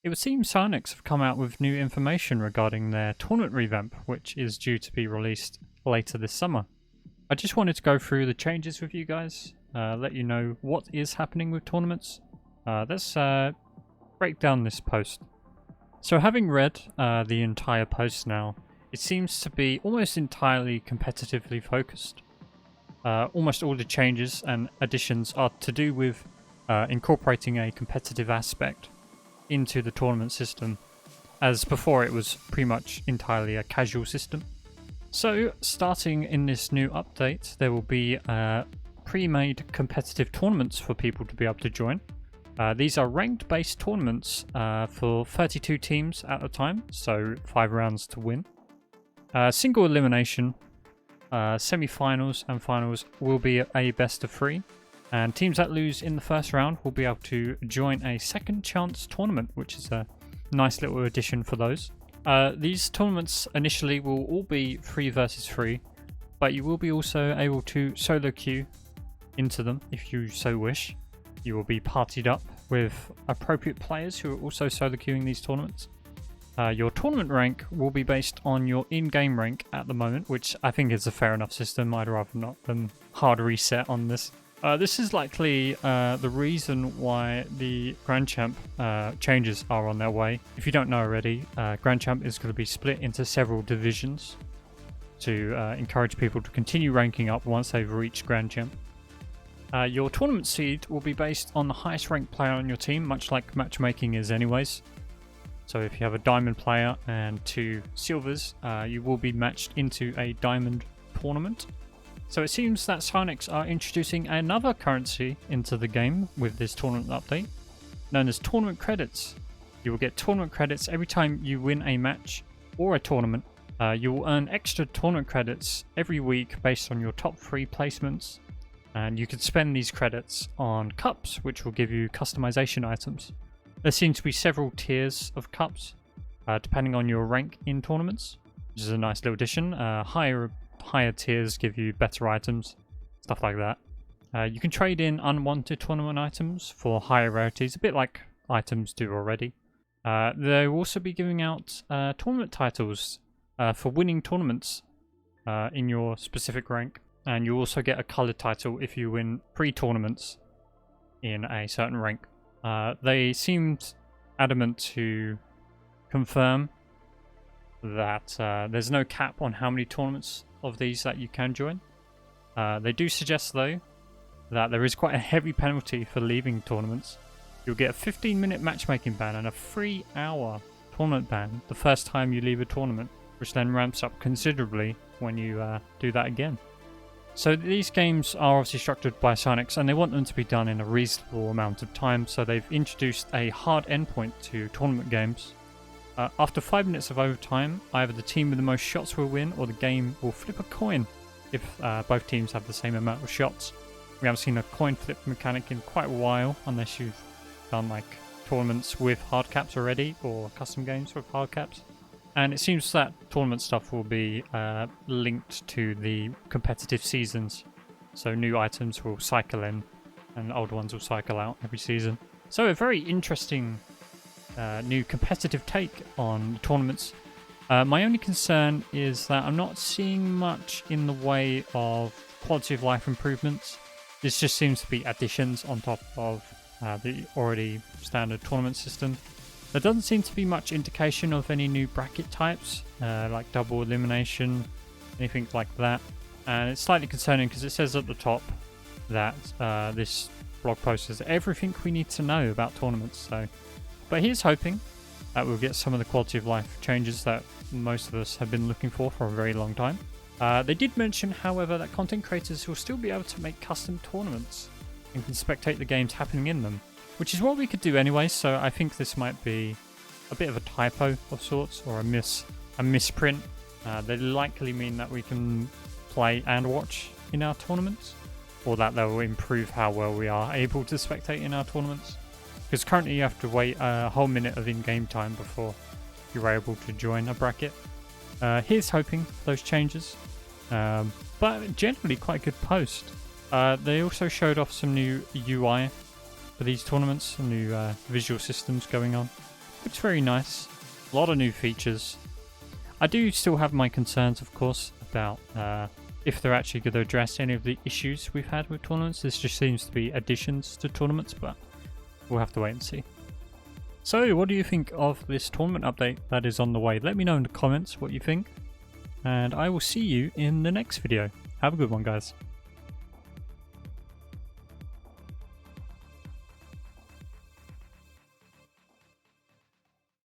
It would seem Psyonix have come out with new information regarding their tournament revamp, which is due to be released later this summer. I just wanted to go through the changes with you guys, let you know what is happening with tournaments. Let's break down this post. So having read the entire post now, it seems to be almost entirely competitively focused. Almost all the changes and additions are to do with incorporating a competitive aspect into the tournament system, as before it was pretty much entirely a casual system. So starting in this new update, there will be pre-made competitive tournaments for people to be able to join. These are ranked based tournaments for 32 teams at a time, so 5 rounds to win. Single elimination, semi-finals and finals will be a best of 3. And teams that lose in the first round will be able to join a second chance tournament, which is a nice little addition for those. These tournaments initially will all be 3 versus 3, but you will be also able to solo queue into them if you so wish. You will be partied up with appropriate players who are also solo queuing these tournaments. Your tournament rank will be based on your in-game rank at the moment, which I think is a fair enough system. I'd rather not than hard reset on this. This is likely the reason why the Grand Champ changes are on their way. If you don't know already, Grand Champ is going to be split into several divisions to encourage people to continue ranking up once they've reached Grand Champ. Your tournament seed will be based on the highest ranked player on your team, much like matchmaking is anyways. So if you have a diamond player and 2 silvers, you will be matched into a diamond tournament. So it seems that Psyonix are introducing another currency into the game with this tournament update, known as tournament credits. You will get tournament credits every time you win a match or a tournament. You will earn extra tournament credits every week based on your top 3 placements, and you can spend these credits on cups, which will give you customization items. There seem to be several tiers of cups, depending on your rank in tournaments, which is a nice little addition. Higher tiers give you better items, stuff like that. You can trade in unwanted tournament items for higher rarities, a bit like items do already. They will also be giving out tournament titles for winning tournaments in your specific rank, and you also get a coloured title if you win pre-tournaments in a certain rank. They seemed adamant to confirm that there's no cap on how many tournaments of these that you can join. They do suggest though that there is quite a heavy penalty for leaving tournaments. You'll get a 15-minute matchmaking ban and a 3-hour tournament ban the first time you leave a tournament, which then ramps up considerably when you do that again. So these games are obviously structured by Psyonix, and they want them to be done in a reasonable amount of time, so they've introduced a hard endpoint to tournament games. After 5 minutes of overtime, either the team with the most shots will win, or the game will flip a coin if both teams have the same amount of shots. We haven't seen a coin flip mechanic in quite a while, unless you've done like tournaments with hard caps already, or custom games with hard caps. And it seems that tournament stuff will be linked to the competitive seasons. So new items will cycle in, and old ones will cycle out every season. So a very interesting new competitive take on tournaments. My only concern is that I'm not seeing much in the way of quality of life improvements. This just seems to be additions on top of the already standard tournament system. There doesn't seem to be much indication of any new bracket types, like double elimination, anything like that. And it's slightly concerning because it says at the top that this blog post is everything we need to know about tournaments. So, but here's hoping that we'll get some of the quality of life changes that most of us have been looking for a very long time. They did mention, however, that content creators will still be able to make custom tournaments and can spectate the games happening in them, which is what we could do anyway. So I think this might be a bit of a typo of sorts, or a misprint. They likely mean that we can play and watch in our tournaments, or that they will improve how well we are able to spectate in our tournaments. Because currently you have to wait a whole minute of in-game time before you're able to join a bracket. Here's hoping those changes, but generally quite a good post. They also showed off some new UI for these tournaments, some new visual systems going on. Looks very nice. A lot of new features. I do still have my concerns, of course, about if they're actually going to address any of the issues we've had with tournaments. This just seems to be additions to tournaments, but we'll have to wait and see. So, what do you think of this tournament update that is on the way? Let me know in the comments what you think, and I will see you in the next video. Have a good one, guys.